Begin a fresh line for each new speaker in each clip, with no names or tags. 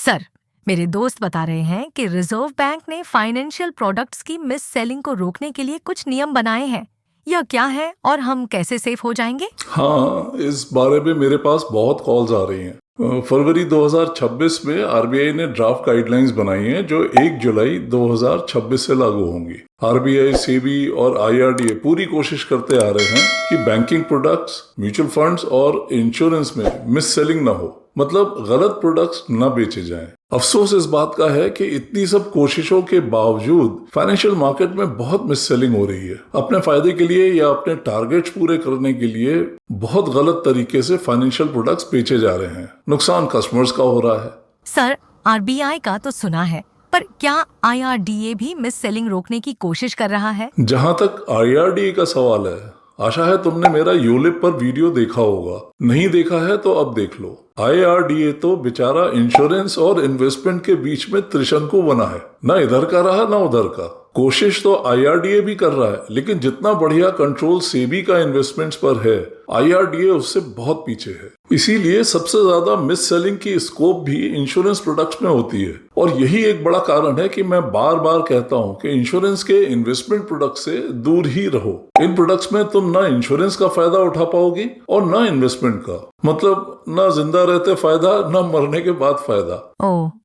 Sir, मेरे दोस्त बता रहे हैं कि रिजर्व बैंक ने फाइनेंशियल प्रोडक्ट्स की मिस सेलिंग को रोकने के लिए कुछ नियम बनाए हैं। यह क्या है और हम कैसे सेफ हो जाएंगे?
हाँ, इस बारे में मेरे पास बहुत कॉल्स आ रही हैं। फरवरी 2026 में आरबीआई ने ड्राफ्ट गाइडलाइंस बनाई हैं जो 1 जुलाई 2026 से लागू होंगी। आरबीआई, सेबी और आईआरडीए पूरी कोशिश करते आ रहे हैं कि बैंकिंग प्रोडक्ट्स, म्यूचुअल फंड्स और इंश्योरेंस में मिस सेलिंग ना हो, मतलब गलत प्रोडक्ट्स न बेचे जाएं। अफसोस इस बात का है कि इतनी सब कोशिशों के बावजूद फाइनेंशियल मार्केट में बहुत मिस सेलिंग हो रही है। अपने फायदे के लिए या अपने टारगेट्स पूरे करने के लिए बहुत गलत तरीके से फाइनेंशियल प्रोडक्ट्स बेचे जा रहे हैं। नुकसान कस्टमर्स का हो रहा है।
सर, आरबीआई का तो सुना है, पर क्या आईआरडीए भी मिस सेलिंग रोकने की कोशिश कर रहा है?
जहां तक आईआरडीए का सवाल है, आशा है तुमने मेरा यूलिप पर वीडियो देखा होगा। नहीं देखा है तो अब देख लो। आईआरडीए तो बेचारा इंश्योरेंस और इन्वेस्टमेंट के बीच में त्रिशंकु बना है, ना इधर का रहा ना उधर का। कोशिश तो आईआरडीए भी कर रहा है, लेकिन जितना बढ़िया कंट्रोल सेबी का इन्वेस्टमेंट्स पर है, आईआरडीए उससे बहुत पीछे है। इसीलिए सबसे ज्यादा मिस सेलिंग की स्कोप भी इंश्योरेंस प्रोडक्ट्स में होती है। और यही एक बड़ा कारण है कि मैं बार बार कहता हूं कि इंश्योरेंस के इन्वेस्टमेंट प्रोडक्ट से दूर ही रहो। इन प्रोडक्ट्स में तुम ना इंश्योरेंस का फायदा उठा पाओगी और ना इन्वेस्टमेंट का, मतलब ना जिंदा रहते फायदा, ना मरने के बाद फायदा।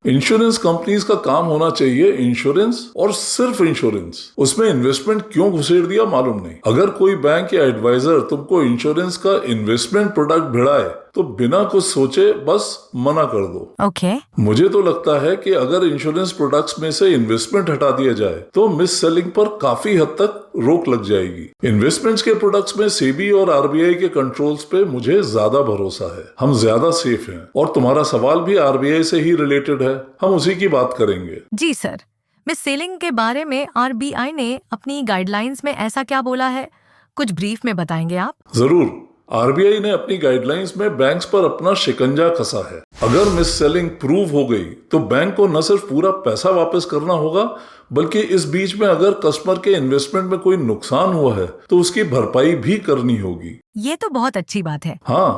इंश्योरेंस कंपनीज का काम होना चाहिए इंश्योरेंस और सिर्फ इंश्योरेंस। उसमें इन्वेस्टमेंट क्यों घुसेड़ दिया मालूम नहीं। अगर कोई बैंक या एडवाइजर तुमको इंश्योरेंस का इन्वेस्टमेंट प्रोडक्ट भिड़ाए तो बिना कुछ सोचे बस मना कर दो। मुझे तो लगता है कि अगर इंश्योरेंस प्रोडक्ट्स में से इन्वेस्टमेंट हटा दिया जाए तो मिस सेलिंग पर काफी हद तक रोक लग जाएगी। इन्वेस्टमेंट्स के प्रोडक्ट्स में सेबी और आरबीआई के कंट्रोल्स पे मुझे ज्यादा भरोसा है। हम ज्यादा सेफ हैं। और तुम्हारा सवाल भी आरबीआई से ही रिलेटेड है, हम उसी की बात करेंगे।
जी सर, मिस सेलिंग के बारे में आरबीआई ने अपनी गाइडलाइंस में ऐसा क्या बोला है, कुछ ब्रीफ में बताएंगे आप?
जरूर। आरबीआई ने अपनी गाइडलाइंस में बैंक्स पर अपना शिकंजा कसा है। अगर मिस सेलिंग प्रूव हो गई तो बैंक को न सिर्फ पूरा पैसा वापस करना होगा, बल्कि इस बीच में अगर कस्टमर के इन्वेस्टमेंट में कोई नुकसान हुआ है तो उसकी भरपाई भी करनी होगी।
ये तो बहुत अच्छी बात है।
हाँ,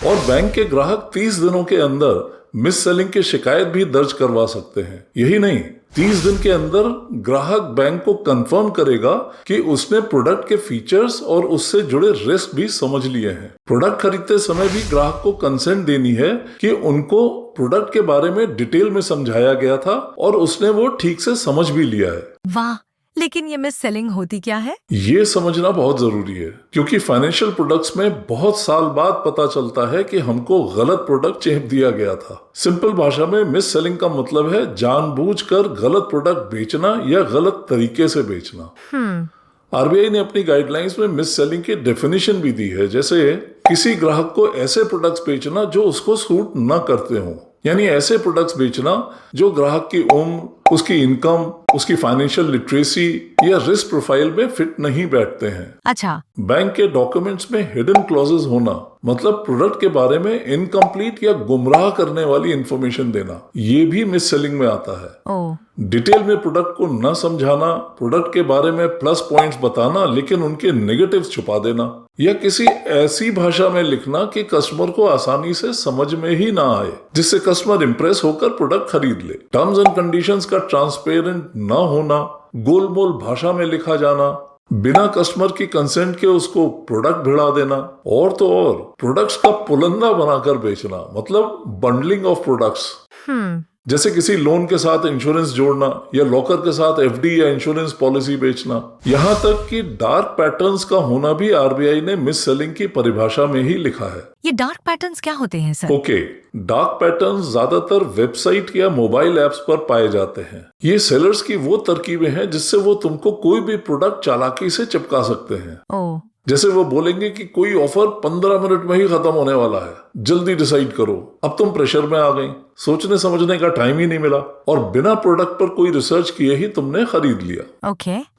और बैंक के ग्राहक 30 दिनों के अंदर मिस सेलिंग की शिकायत भी दर्ज करवा सकते हैं। यही नहीं, 30 दिन के अंदर ग्राहक बैंक को कंफर्म करेगा कि उसने प्रोडक्ट के फीचर्स और उससे जुड़े रिस्क भी समझ लिए हैं। प्रोडक्ट खरीदते समय भी ग्राहक को कंसेंट देनी है कि उनको प्रोडक्ट के बारे में डिटेल में समझाया गया था और उसने वो ठीक से समझ भी लिया है।
वाह, लेकिन ये मिस सेलिंग होती क्या है?
ये समझना बहुत जरूरी है, क्योंकि फाइनेंशियल प्रोडक्ट्स में बहुत साल बाद पता चलता है कि हमको गलत प्रोडक्ट चेप दिया गया था। सिंपल भाषा में मिस सेलिंग का मतलब है जानबूझकर गलत प्रोडक्ट बेचना या गलत तरीके से बेचना। आरबीआई ने अपनी गाइडलाइंस में मिस सेलिंग की डेफिनेशन भी दी है, जैसे किसी ग्राहक को ऐसे प्रोडक्ट्स बेचना जो उसको सूट न करते हों, यानी ऐसे प्रोडक्ट्स बेचना जो ग्राहक की उम्र, उसकी इनकम, उसकी फाइनेंशियल लिटरेसी या रिस्क प्रोफाइल में फिट नहीं बैठते हैं।
अच्छा।
बैंक के डॉक्यूमेंट्स में हिडन क्लॉजेस होना, मतलब प्रोडक्ट के बारे में इनकम्प्लीट या गुमराह करने वाली इंफॉर्मेशन देना, ये भी मिस सेलिंग में आता है। डिटेल में प्रोडक्ट को न समझाना, प्रोडक्ट के बारे में प्लस पॉइंट्स बताना लेकिन उनके नेगेटिव्स छुपा देना, या किसी ऐसी भाषा में लिखना कि कस्टमर को आसानी से समझ में ही ना आए, जिससे कस्टमर इंप्रेस होकर प्रोडक्ट खरीद ले। टर्म्स एंड कंडीशंस का ट्रांसपेरेंट ना होना, गोलमोल भाषा में लिखा जाना, बिना कस्टमर की कंसेंट के उसको प्रोडक्ट भिड़ा देना, और तो और प्रोडक्ट्स का पुलंदा बनाकर बेचना, मतलब बंडलिंग ऑफ प्रोडक्ट्स। जैसे किसी लोन के साथ इंश्योरेंस जोड़ना या लॉकर के साथ एफडी या इंश्योरेंस पॉलिसी बेचना। यहाँ तक कि डार्क पैटर्न्स का होना भी आरबीआई ने मिस सेलिंग की परिभाषा में ही लिखा है।
ये डार्क पैटर्न्स क्या होते हैं सर?
ओके, डार्क पैटर्न्स ज्यादातर वेबसाइट या मोबाइल एप्स पर पाए जाते हैं। ये सेलर्स की वो तरकीबें हैं जिससे वो तुमको कोई भी प्रोडक्ट चालाकी से चिपका सकते हैं। जैसे वो बोलेंगे कि कोई ऑफर 15 मिनट में ही खत्म होने वाला है, जल्दी डिसाइड करो। अब तुम प्रेशर में आ गई, सोचने समझने का टाइम ही नहीं मिला और बिना प्रोडक्ट पर कोई रिसर्च किए ही तुमने खरीद लिया।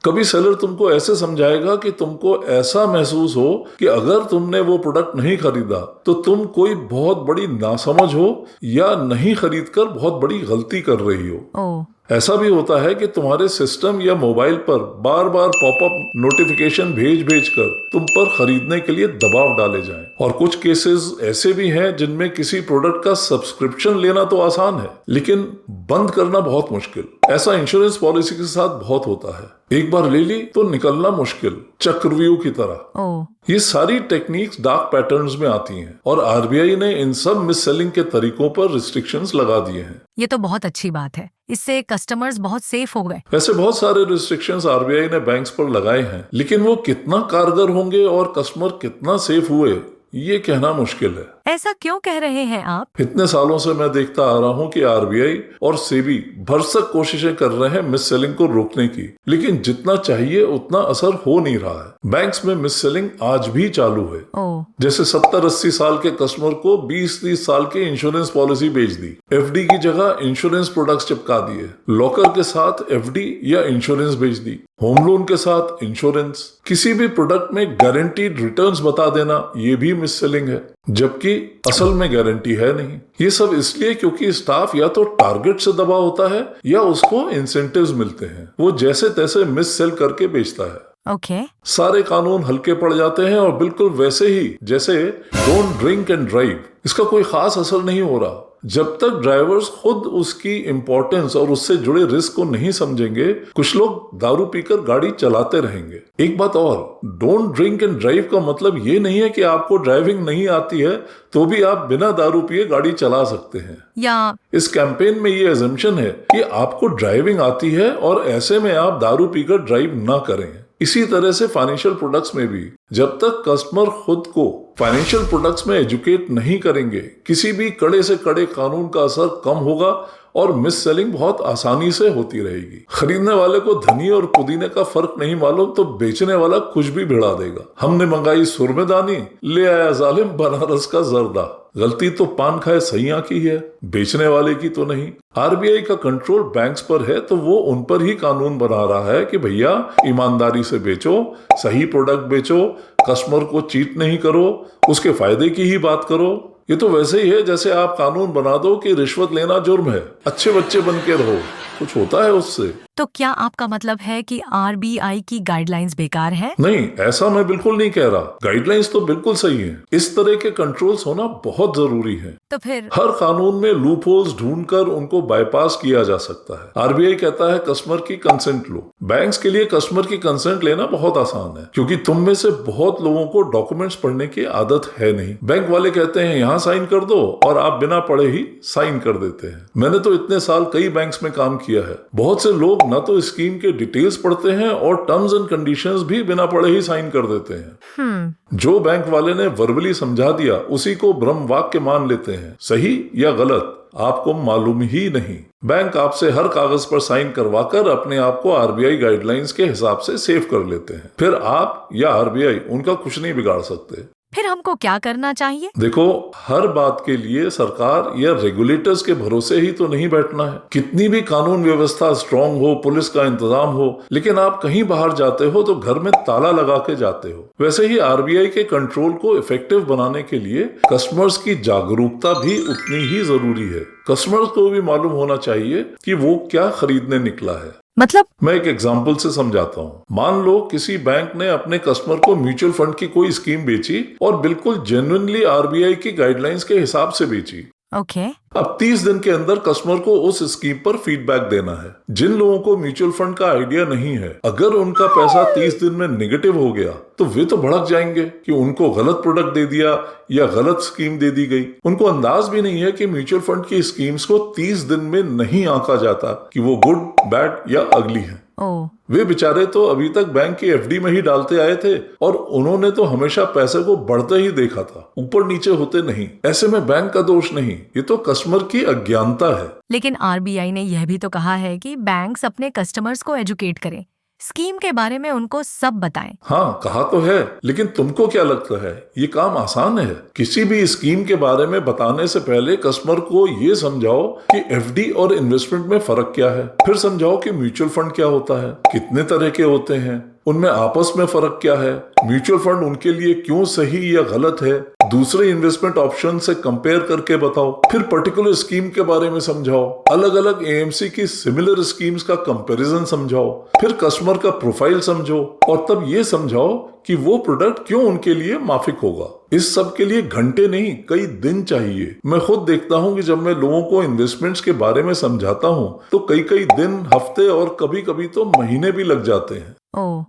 कभी सेलर तुमको ऐसे समझाएगा कि तुमको ऐसा महसूस हो कि अगर तुमने वो प्रोडक्ट नहीं खरीदा तो तुम कोई बहुत बड़ी नासमझ हो या नहीं खरीद कर बहुत बड़ी गलती कर रही हो। ऐसा भी होता है कि तुम्हारे सिस्टम या मोबाइल पर बार बार पॉपअप नोटिफिकेशन भेज कर तुम पर खरीदने के लिए दबाव डाले जाएं। और कुछ केसेस ऐसे भी हैं जिनमें किसी प्रोडक्ट का सब्सक्रिप्शन लेना तो आसान है, लेकिन बंद करना बहुत मुश्किल। ऐसा इंश्योरेंस पॉलिसी के साथ बहुत होता है, एक बार ले ली तो निकलना मुश्किल, चक्रव्यूह की तरह।
ओह,
ये सारी टेक्निक्स डार्क पैटर्न्स में आती हैं और आरबीआई ने इन सब मिस सेलिंग के तरीकों पर रिस्ट्रिक्शंस लगा दिए हैं।
ये तो बहुत अच्छी बात है, इससे कस्टमर्स बहुत सेफ हो गए।
वैसे बहुत सारे रिस्ट्रिक्शंस आरबीआई ने बैंक्स पर लगाए हैं, लेकिन वो कितना कारगर होंगे और कस्टमर कितना सेफ हुए, ये कहना मुश्किल है।
ऐसा क्यों कह रहे हैं आप?
इतने सालों से मैं देखता आ रहा हूं कि आरबीआई और सेबी भरसक कोशिशें कर रहे हैं मिस सेलिंग को रोकने की, लेकिन जितना चाहिए उतना असर हो नहीं रहा है। बैंक्स में मिस सेलिंग आज भी चालू है।
ओह,
जैसे 70-80 साल के कस्टमर को 20-30 साल की इंश्योरेंस पॉलिसी बेच दी, एफडी की जगह इंश्योरेंस प्रोडक्ट्स चिपका दिए, लॉकर के साथ एफडी या इंश्योरेंस बेच दी, होम लोन के साथ इंश्योरेंस, किसी भी प्रोडक्ट में गारंटीड रिटर्न्स बता देना, ये भी मिस सेलिंग है, जबकि असल में गारंटी है नहीं। ये सब इसलिए क्योंकि स्टाफ या तो टारगेट से दबा होता है या उसको इंसेंटिव्स मिलते हैं, वो जैसे तैसे मिस सेल करके बेचता है।
ओके।
सारे कानून हल्के पड़ जाते हैं और बिल्कुल वैसे ही जैसे डोंट ड्रिंक एंड ड्राइव, इसका कोई खास असर नहीं हो रहा। जब तक ड्राइवर्स खुद उसकी इंपॉर्टेंस और उससे जुड़े रिस्क को नहीं समझेंगे, कुछ लोग दारू पीकर गाड़ी चलाते रहेंगे। एक बात और, डोंट ड्रिंक एंड ड्राइव का मतलब ये नहीं है कि आपको ड्राइविंग नहीं आती है तो भी आप बिना दारू पिए गाड़ी चला सकते हैं।
या
इस कैंपेन में ये अजम्पशन है कि आपको ड्राइविंग आती है और ऐसे में आप दारू पीकर ड्राइव ना करें। इसी तरह से फाइनेंशियल प्रोडक्ट्स में भी जब तक कस्टमर खुद को फाइनेंशियल प्रोडक्ट्स में एजुकेट नहीं करेंगे, किसी भी कड़े से कड़े कानून का असर कम होगा और मिस सेलिंग बहुत आसानी से होती रहेगी। खरीदने वाले को धनी और पुदीने का फर्क नहीं मालूम तो बेचने वाला कुछ भी भिड़ा देगा। हमने मंगाई सुरमेदानी, ले आया जालिम बनारस का जर्दा। गलती तो पान खाए सैया की है, बेचने वाले की तो नहीं। आरबीआई का कंट्रोल बैंक्स पर है तो वो उन पर ही कानून बना रहा है कि भैया ईमानदारी से बेचो, सही प्रोडक्ट बेचो, कस्टमर को चीट नहीं करो, उसके फायदे की ही बात करो। ये तो वैसे ही है जैसे आप कानून बना दो कि रिश्वत लेना जुर्म है, अच्छे बच्चे बन के रहो, कुछ होता है उससे?
तो क्या आपका मतलब है कि आरबीआई की गाइडलाइंस बेकार हैं?
नहीं, ऐसा मैं बिल्कुल नहीं कह रहा। गाइडलाइंस तो बिल्कुल सही है। इस तरह के कंट्रोल्स होना बहुत जरूरी है।
तो फिर
हर कानून में लूप होल्स ढूंढकर उनको बाईपास किया जा सकता है। आरबीआई कहता है कस्टमर की कंसेंट लो। बैंक्स के लिए कस्टमर की कंसेंट लेना बहुत आसान है, क्योंकि तुम में से बहुत लोगों को डॉक्यूमेंट्स पढ़ने की आदत है नहीं। बैंक वाले कहते हैं यहाँ साइन कर दो और आप बिना पढ़े ही साइन कर देते हैं। मैंने तो इतने साल कई बैंक्स में काम किया है। बहुत से लोग न तो स्कीम के डिटेल्स पढ़ते हैं और टर्म्स एंड कंडीशंस भी बिना पढ़े ही साइन कर देते हैं। जो बैंक वाले ने वर्बली समझा दिया उसी को ब्रह्म वाक्य मान लेते हैं। सही या गलत आपको मालूम ही नहीं। बैंक आपसे हर कागज पर साइन करवाकर अपने आप को आरबीआई गाइडलाइंस के हिसाब से सेव कर लेते हैं। फिर आप या आरबीआई उनका कुछ नहीं बिगाड़ सकते।
फिर हमको क्या करना चाहिए?
देखो, हर बात के लिए सरकार या रेगुलेटर्स के भरोसे ही तो नहीं बैठना है। कितनी भी कानून व्यवस्था स्ट्रांग हो, पुलिस का इंतजाम हो, लेकिन आप कहीं बाहर जाते हो तो घर में ताला लगा के जाते हो। वैसे ही आरबीआई के कंट्रोल को इफेक्टिव बनाने के लिए कस्टमर्स की जागरूकता भी उतनी ही जरूरी है। कस्टमर्स को भी मालूम होना चाहिए कि वो क्या खरीदने निकला है।
मतलब?
मैं एक एग्जाम्पल से समझाता हूँ। मान लो किसी बैंक ने अपने कस्टमर को म्यूचुअल फंड की कोई स्कीम बेची और बिल्कुल जेन्युइनली आरबीआई की गाइडलाइंस के हिसाब से बेची।
ओके।
अब 30 दिन के अंदर कस्टमर को उस स्कीम पर फीडबैक देना है। जिन लोगों को म्यूचुअल फंड का आइडिया नहीं है, अगर उनका पैसा 30 दिन में नेगेटिव हो गया तो वे तो भड़क जाएंगे कि उनको गलत प्रोडक्ट दे दिया या गलत स्कीम दे दी गई। उनको अंदाज भी नहीं है कि म्यूचुअल फंड की स्कीम्स को 30 दिन में नहीं आंका जाता कि वो गुड, बैड या अगली है। वे बेचारे तो अभी तक बैंक की एफडी में ही डालते आए थे और उन्होंने तो हमेशा पैसे को बढ़ते ही देखा था, ऊपर नीचे होते नहीं। ऐसे में बैंक का दोष नहीं, ये तो कस्टमर की अज्ञानता है।
लेकिन आरबीआई ने यह भी तो कहा है कि बैंक्स अपने कस्टमर्स को एजुकेट करें, स्कीम के बारे में उनको सब बताएं।
हाँ, कहा तो है, लेकिन तुमको क्या लगता है ये काम आसान है? किसी भी स्कीम के बारे में बताने से पहले कस्टमर को ये समझाओ कि एफडी और इन्वेस्टमेंट में फर्क क्या है। फिर समझाओ कि म्यूचुअल फंड क्या होता है, कितने तरह के होते हैं, उनमें आपस में फर्क क्या है, म्यूचुअल फंड उनके लिए क्यों सही या गलत है, दूसरे इन्वेस्टमेंट ऑप्शन से कंपेयर करके बताओ। फिर पर्टिकुलर स्कीम के बारे में समझाओ, अलग अलग एएमसी की सिमिलर स्कीम्स का कंपैरिजन समझाओ, फिर कस्टमर का प्रोफाइल समझो और तब ये समझाओ कि वो प्रोडक्ट क्यों उनके लिए माफिक होगा। इस सब के लिए घंटे नहीं, कई दिन चाहिए। मैं खुद देखता हूँ कि जब मैं लोगों को इन्वेस्टमेंट्स के बारे में समझाता हूँ तो कई कई दिन, हफ्ते और कभी कभी तो महीने भी लग जाते हैं।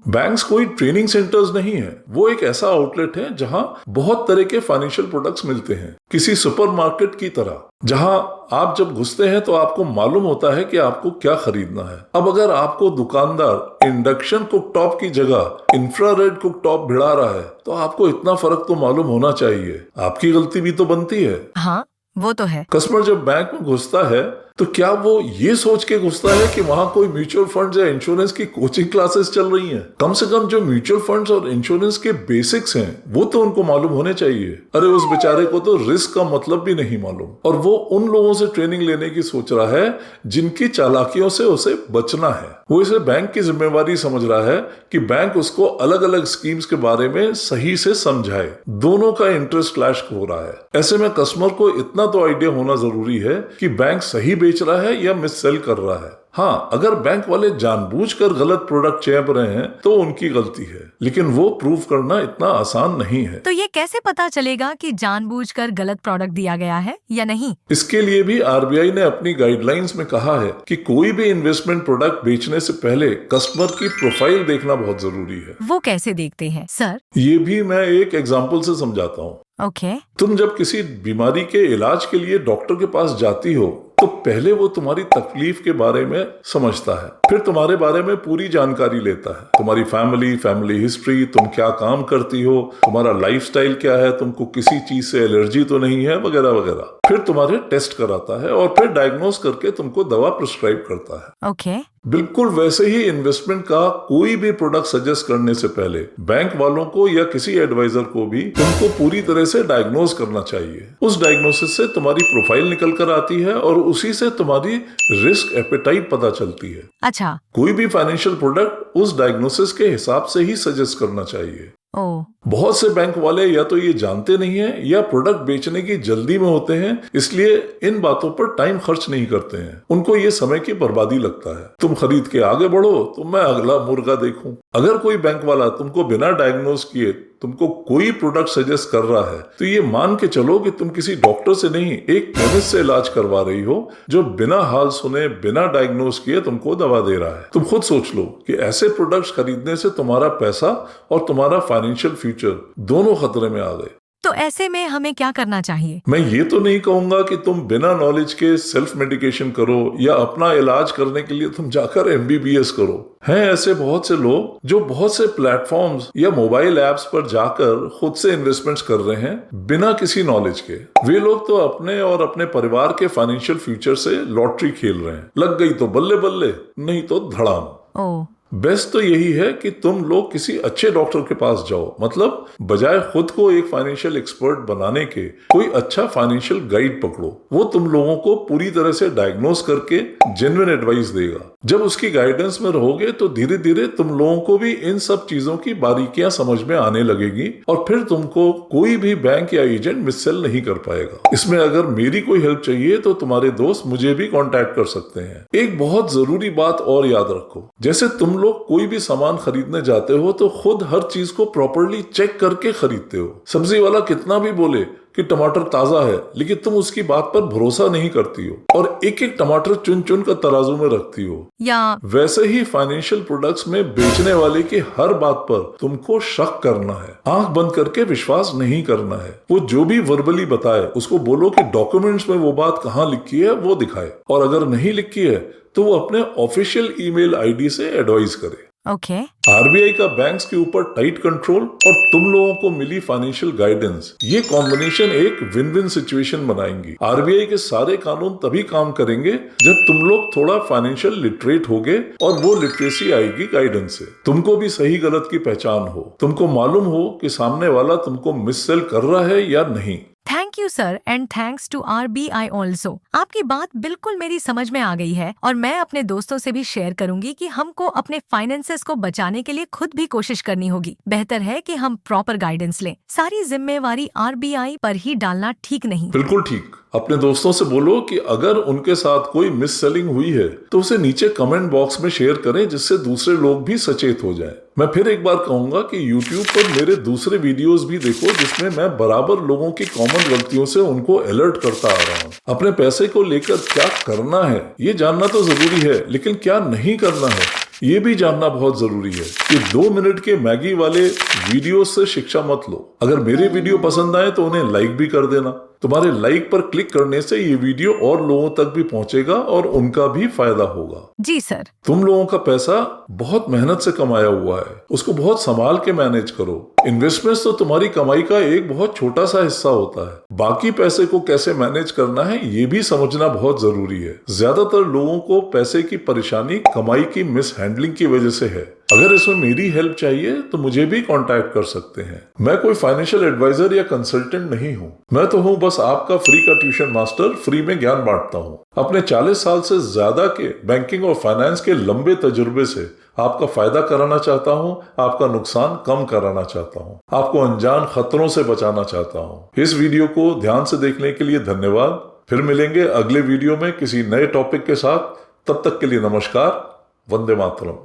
बैंक्स कोई ट्रेनिंग सेंटर्स नहीं है, वो एक ऐसा आउटलेट है जहां बहुत तरह के फाइनेंशियल प्रोडक्ट्स मिलते हैं, किसी सुपरमार्केट की तरह, जहां आप जब घुसते हैं तो आपको मालूम होता है कि आपको क्या खरीदना है। अब अगर आपको दुकानदार इंडक्शन कुकटॉप की जगह इंफ्रारेड कुकटॉप भिड़ा रहा है तो आपको इतना फर्क तो मालूम होना चाहिए। आपकी गलती भी तो बनती है।
हाँ, वो तो है।
कस्टमर जब बैंक में घुसता है तो क्या वो ये सोच के घुसता है कि वहां कोई म्यूचुअल फंड्स या इंश्योरेंस की कोचिंग क्लासेस चल रही हैं? कम से कम जो म्यूचुअल फंड्स और इंश्योरेंस के बेसिक्स हैं वो तो उनको मालूम होने चाहिए। अरे उस बेचारे को तो रिस्क का मतलब भी नहीं मालूम, और वो उन लोगों से ट्रेनिंग लेने की सोच रहा है जिनकी चालाकियों से उसे बचना है। वो इसे बैंक की जिम्मेवारी समझ रहा है कि बैंक उसको अलग अलग स्कीम्स के बारे में सही से समझाए। दोनों का इंटरेस्ट क्लैश हो रहा है। ऐसे में कस्टमर को इतना तो आइडिया होना जरूरी है कि बैंक सही बेच रहा है या मिस सेल कर रहा है। हाँ, अगर बैंक वाले जानबूझकर गलत प्रोडक्ट चेप रहे हैं तो उनकी गलती है, लेकिन वो प्रूव करना इतना आसान नहीं है।
तो ये कैसे पता चलेगा कि जानबूझकर गलत प्रोडक्ट दिया गया है या नहीं?
इसके लिए भी आरबीआई ने अपनी गाइडलाइंस में कहा है कि कोई भी इन्वेस्टमेंट प्रोडक्ट बेचने से पहले कस्टमर की प्रोफाइल देखना बहुत जरूरी है।
वो कैसे देखते हैं सर?
ये भी मैं एक एग्जाम्पल से समझाता हूँ।
ओके।
तुम जब किसी बीमारी के इलाज के लिए डॉक्टर के पास जाती हो तो पहले वो तुम्हारी तकलीफ के बारे में समझता है, फिर तुम्हारे बारे में पूरी जानकारी लेता है, तुम्हारी फैमिली हिस्ट्री, तुम क्या काम करती हो, तुम्हारा लाइफस्टाइल क्या है, तुमको किसी चीज से एलर्जी तो नहीं है, वगैरह वगैरह। फिर तुम्हारे टेस्ट कराता है और फिर डायग्नोस करके तुमको दवा प्रिस्क्राइब करता है।
ओके।
बिल्कुल वैसे ही इन्वेस्टमेंट का कोई भी प्रोडक्ट सजेस्ट करने से पहले बैंक वालों को या किसी एडवाइजर को भी तुमको पूरी तरह से डायग्नोस करना चाहिए। उस डायग्नोसिस से तुम्हारी प्रोफाइल निकल कर आती है और उसी से तुम्हारी रिस्क एपेटाइट पता चलती है।
अच्छा।
कोई भी फाइनेंशियल प्रोडक्ट उस डायग्नोसिस के हिसाब से ही सजेस्ट करना चाहिए। बहुत से बैंक वाले या तो ये जानते नहीं है या प्रोडक्ट बेचने की जल्दी में होते हैं, इसलिए इन बातों पर टाइम खर्च नहीं करते हैं। उनको ये समय की बर्बादी लगता है। तुम खरीद के आगे बढ़ो तो मैं अगला मुर्गा देखूं। अगर कोई बैंक वाला तुमको बिना डायग्नोस किए तुमको कोई प्रोडक्ट सजेस्ट कर रहा है तो ये मान के चलो कि तुम किसी डॉक्टर से नहीं, एक केमिस्ट से इलाज करवा रही हो जो बिना हाल सुने, बिना डायग्नोस किए तुमको दवा दे रहा है। तुम खुद सोच लो कि ऐसे प्रोडक्ट्स खरीदने से तुम्हारा पैसा और तुम्हारा फाइनेंशियल फ्यूचर दोनों खतरे में आ गए।
तो ऐसे में हमें क्या करना चाहिए?
मैं ये तो नहीं कहूंगा कि तुम बिना नॉलेज के सेल्फ मेडिकेशन करो या अपना इलाज करने के लिए तुम जाकर एमबीबीएस करो। हैं ऐसे बहुत से लोग जो बहुत से प्लेटफॉर्म्स या मोबाइल एप्स पर जाकर खुद से इन्वेस्टमेंट्स कर रहे हैं बिना किसी नॉलेज के। वे लोग तो अपने और अपने परिवार के फाइनेंशियल फ्यूचर से लॉटरी खेल रहे हैं। लग गई तो बल्ले बल्ले, नहीं तो धड़ाम। बेस्ट तो यही है कि तुम लोग किसी अच्छे डॉक्टर के पास जाओ, मतलब बजाय खुद को एक फाइनेंशियल एक्सपर्ट बनाने के कोई अच्छा फाइनेंशियल गाइड पकड़ो। वो तुम लोगों को पूरी तरह से डायग्नोस करके जेन्युइन एडवाइस देगा। जब उसकी गाइडेंस में रहोगे तो धीरे धीरे तुम लोगों को भी इन सब चीजों की बारीकियां समझ में आने लगेगी और फिर तुमको कोई भी बैंक या एजेंट मिससेल नहीं कर पाएगा। इसमें अगर मेरी कोई हेल्प चाहिए तो तुम्हारे दोस्त मुझे भी कांटेक्ट कर सकते हैं। एक बहुत जरूरी बात और याद रखो, जैसे तुम लोग कोई भी सामान खरीदने जाते हो तो खुद हर चीज को प्रॉपर्ली चेक करके खरीदते हो। सब्जी वाला कितना भी बोले कि टमाटर ताजा है, लेकिन तुम उसकी बात पर भरोसा नहीं करती हो और एक एक टमाटर चुन चुन कर तराजू में रखती हो।
या
वैसे ही फाइनेंशियल प्रोडक्ट्स में बेचने वाले की हर बात पर तुमको शक करना है, आंख बंद करके विश्वास नहीं करना है। वो जो भी वर्बली बताए उसको बोलो कि डॉक्यूमेंट्स में वो बात कहाँ लिखी है वो दिखाए, और अगर नहीं लिखी है तो वो अपने ऑफिशियल ईमेल आईडी से एडवाइस करे।
ओके।
आरबीआई का बैंक्स के ऊपर टाइट कंट्रोल और तुम लोगों को मिली फाइनेंशियल गाइडेंस, ये कॉम्बिनेशन एक विन विन सिचुएशन बनाएंगी। आरबीआई के सारे कानून तभी काम करेंगे जब तुम लोग थोड़ा फाइनेंशियल लिटरेट होगे और वो लिटरेसी आएगी गाइडेंस से। तुमको भी सही गलत की पहचान हो, तुमको मालूम हो कि सामने वाला तुमको मिससेल कर रहा है या नहीं।
Thank you sir, and thanks to RBI also. आपकी बात बिल्कुल मेरी समझ में आ गई है और मैं अपने दोस्तों से भी शेयर करूंगी कि हमको अपने फाइनेंसेस को बचाने के लिए खुद भी कोशिश करनी होगी। बेहतर है कि हम प्रॉपर गाइडेंस लें। सारी जिम्मेवारी आरबीआई पर ही डालना ठीक नहीं।
बिल्कुल ठीक। अपने दोस्तों से बोलो कि अगर उनके साथ कोई मिस सेलिंग हुई है तो उसे नीचे कमेंट बॉक्स में शेयर करें, जिससे दूसरे लोग भी सचेत हो जाएं। मैं फिर एक बार कहूंगा कि YouTube पर मेरे दूसरे वीडियोस भी देखो, जिसमें मैं बराबर लोगों की कॉमन गलतियों से उनको अलर्ट करता आ रहा हूँ। अपने पैसे को लेकर क्या करना है ये जानना तो जरूरी है, लेकिन क्या नहीं करना है ये भी जानना बहुत जरूरी है। कि 2 मिनट के मैगी वाले वीडियो से शिक्षा मत लो। अगर मेरे वीडियो पसंद आए तो उन्हें लाइक भी कर देना। तुम्हारे लाइक पर क्लिक करने से ये वीडियो और लोगों तक भी पहुंचेगा और उनका भी फायदा होगा।
जी सर।
तुम लोगों का पैसा बहुत मेहनत से कमाया हुआ है, उसको बहुत संभाल के मैनेज करो। इन्वेस्टमेंट्स तो तुम्हारी कमाई का एक बहुत छोटा सा हिस्सा होता है। बाकी पैसे को कैसे मैनेज करना है ये भी समझना बहुत जरूरी है। ज्यादातर लोगों को पैसे की परेशानी कमाई की मिस हैंडलिंग की वजह से है। अगर इसमें मेरी हेल्प चाहिए तो मुझे भी कांटेक्ट कर सकते हैं। मैं कोई फाइनेंशियल एडवाइजर या कंसल्टेंट नहीं हूँ। मैं तो हूँ बस आपका फ्री का ट्यूशन मास्टर, फ्री में ज्ञान बांटता हूँ। अपने 40 साल से ज्यादा के बैंकिंग और फाइनेंस के लंबे तजुर्बे से आपका फायदा कराना चाहता हूँ, आपका नुकसान कम कराना चाहता हूँ, आपको अनजान खतरों से बचाना चाहता हूँ। इस वीडियो को ध्यान से देखने के लिए धन्यवाद। फिर मिलेंगे अगले वीडियो में किसी नए टॉपिक के साथ। तब तक के लिए नमस्कार। वंदे मातरम।